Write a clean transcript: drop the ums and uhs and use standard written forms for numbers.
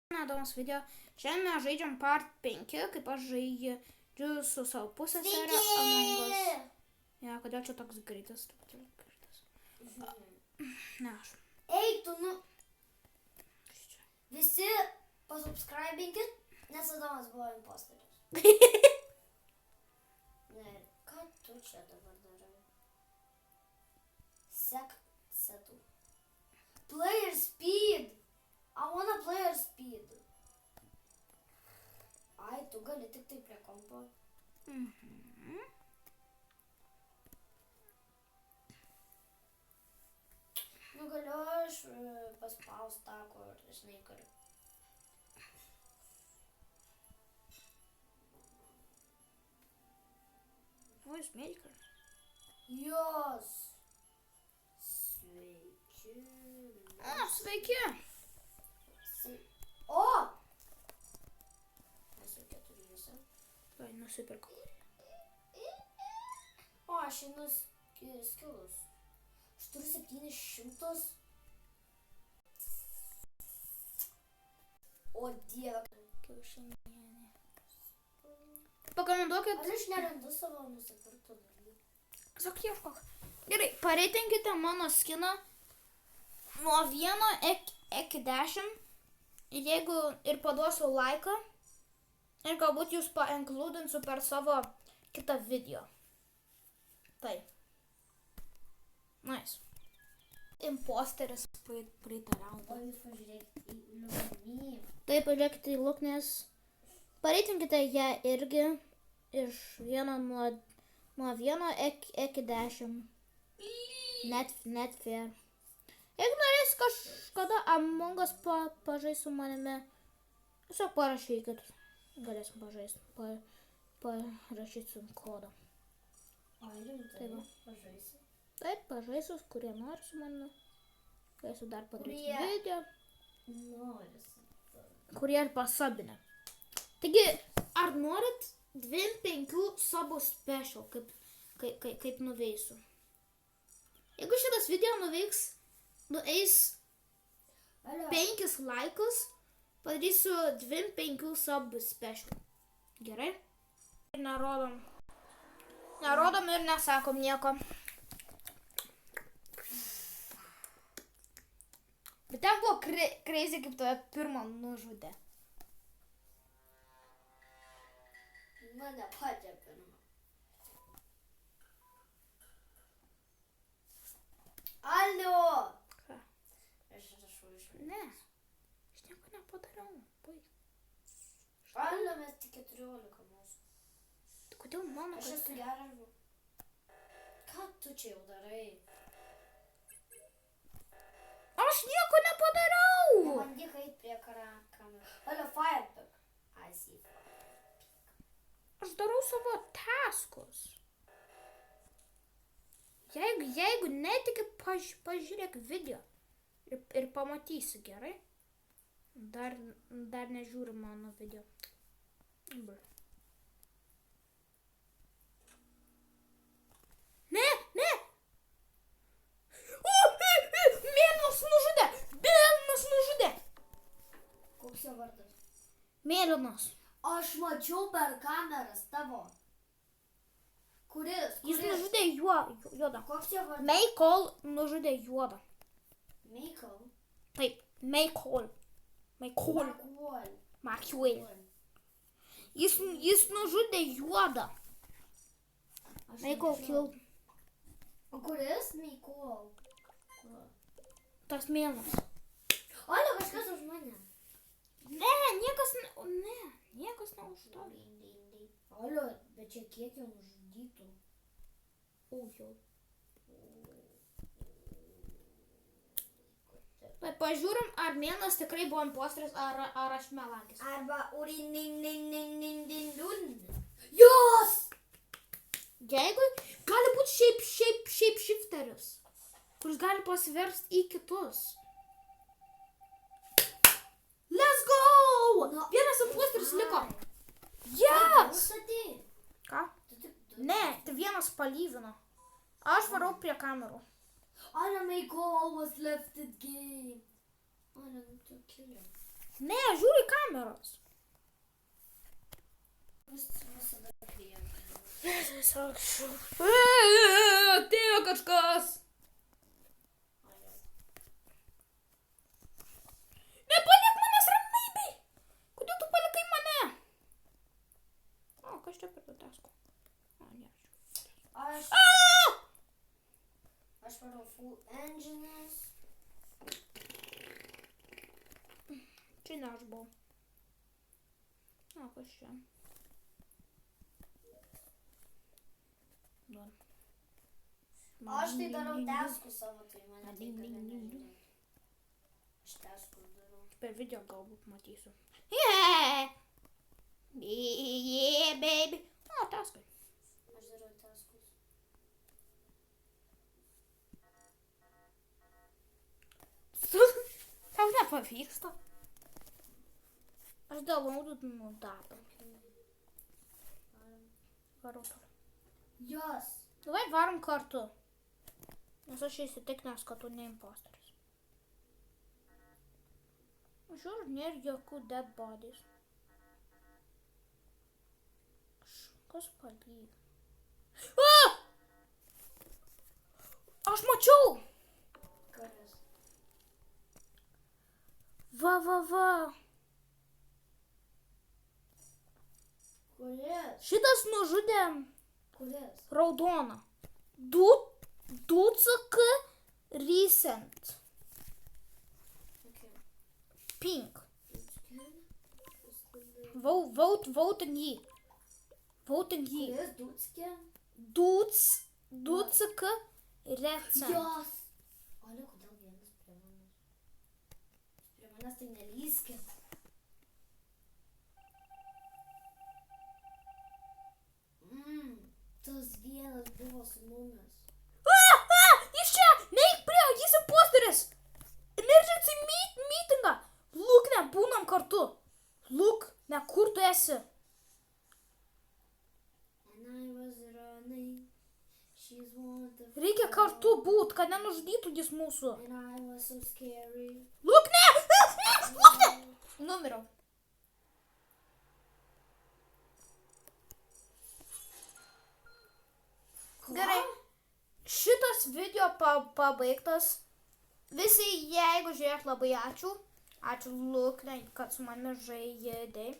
Nedomas video. Šiandien mes žaidžiam part 5, kaip aš žaidžiu su savo pusseserė Among Us. Ja, kodėl čia toks greitas? Ne, aš. Ei, tu Visi pasubscribinkit, nes Adomas buvo imposteris. Ne, ką tu čia dabar darai? Sek setų. Player speed! I wanna player speed. Ai, tu gali tik tai prie kompo. Nu, galiu aš paspaust tą, kur, žinai, kur. Voice maker. Jos. Sveiki. Sveiki. O! Esu keturiuose. Vai, nusipirkau. O, aš einu skilus. Aš turiu 700. O, Dieve. Kiaušinienė. Pakomentuokit. Ar aš nerandu savo nusipirktų dalykų? Sak, ieškok. Gerai, pareitinkite mano skiną nuo 1 iki 10. Ir paduosiu laiką. Ir galbūt jūs painkludinsiu per savo kitą video. Tai. Nice. Imposteris pritariau. O jūs pažiūrėkite į Liuminį. Taip, pažiūrėkite į Luk, nes pareitinkite ją irgi iš nuo 1 iki 10. Net fair. Jeigu norės kažkada Among Us pažaisti su manimi, tiesiog parašykit. Galėsim pažaisti. Parašysiu kodą. Ai, rimtai, pažaisi. Taip, pažaisiu, kurie nori su manimi. Galėsiu dar padaryti Kurie video. Norisi. Kurie ir pasabinę. Taigi, ar norit 25 subų special, kaip nuveisiu? Jeigu šitas video nueis 5 laikus, padarysiu 25 subų special. Gerai? Ir nerodom. Nerodom ir nesakom nieko. Bet ten buvo crazy, kaip tave pirmą nužudė. Mane pačią pirmą. Alio! Ką? Aš rašau iš Ne. Aš nieko nepadariau. Baik. Alio, mes tik 14 mūsų. Kodėl mano Aš esu geras žmogus. Ką tu čia jau darai? Aš nieko nepadariau. Bandyk eit prie kamerų. Alio, firepick. I see firepick. Aš darau savo taskus. Jeigu netiki, pažiūrėk video ir pamatysi, gerai? Dar nežiūri mano video. Ne! Mėlynas nužudė! Koks jo vardas? Mėlynas. Aš mačiau per kameras tavo. Kuris? Jis nužudė juodą. Koks jo vardas? Michael nužudė juodą. Michael? Taip, Michael. Jis nužudė juodą. Michael killed. O kuris? Michael. Tas mėlynas. Alio, kažkas už mane. Ne, niekas neuž to. Alio, bet čia kiek jau nužudytų. Jau. Tai pažiūrim, ar mėlynas tikrai buvo imposteris, ar aš melagis. Arba Jos! Jeigu gali būti šiaip shifteris, kuris gali pasiversti į kitus. Let's go! Vienas imposteris liko. Yes! Ką? Ne, tai vienas palyvino. Aš varau prie kamerų. Alio, Michael almost left the game. Alio, tu kill him. Ne, žiūri numeras. Visada priėmė. Atėjo kažkas. Nepalik manęs ramybėj. Kodėl tu palikai mane? O, kas čia per tasko? O, ne. Aš varau full engines. Čia ne aš buvau. O, kas čia? Aš tai darau teskus savo, tai mane tai nežinau. Aš teskus darau. Per video galbūt matysiu. Yeah, baby. O, taskai. Aš darau teskus. Tau nepavyksta. Aš downloadinu darbą. Varom toliau. Jos. Davai varom kartu. Nes aš įsitikinęs, kad tu ne imposteris. Žiūr, nėra jokių dead bodies. Kas palyja? Aš mačiau! Kuris? Va. Kuris? Šitas nužudė Kuris? raudoną. Ducak recent. Okay. Pink. Voting jį. Voting jį. Kuris? Dutskė? Ducak recent. Jos. Olia, kodėl vienas prie manęs? Prie manęs tai nelyskit. Tas vienas buvo su mumis. Jis čia! Neik prie, jis imposteris! Emergency meetingą! Luk, ne, būnam kartu. Luk, ne, kur tu esi? And I was running. She's wonderful. Reikia kartu būt, kad nenužudytų jis mūsų. And I was so scary. Luk, ne! Luk, ne! Numeriau. Gerai. Šitas video pabaigtas. Visi, jeigu žiūrėt, labai ačiū. Ačiū, Luk, kad su manimi žaidei.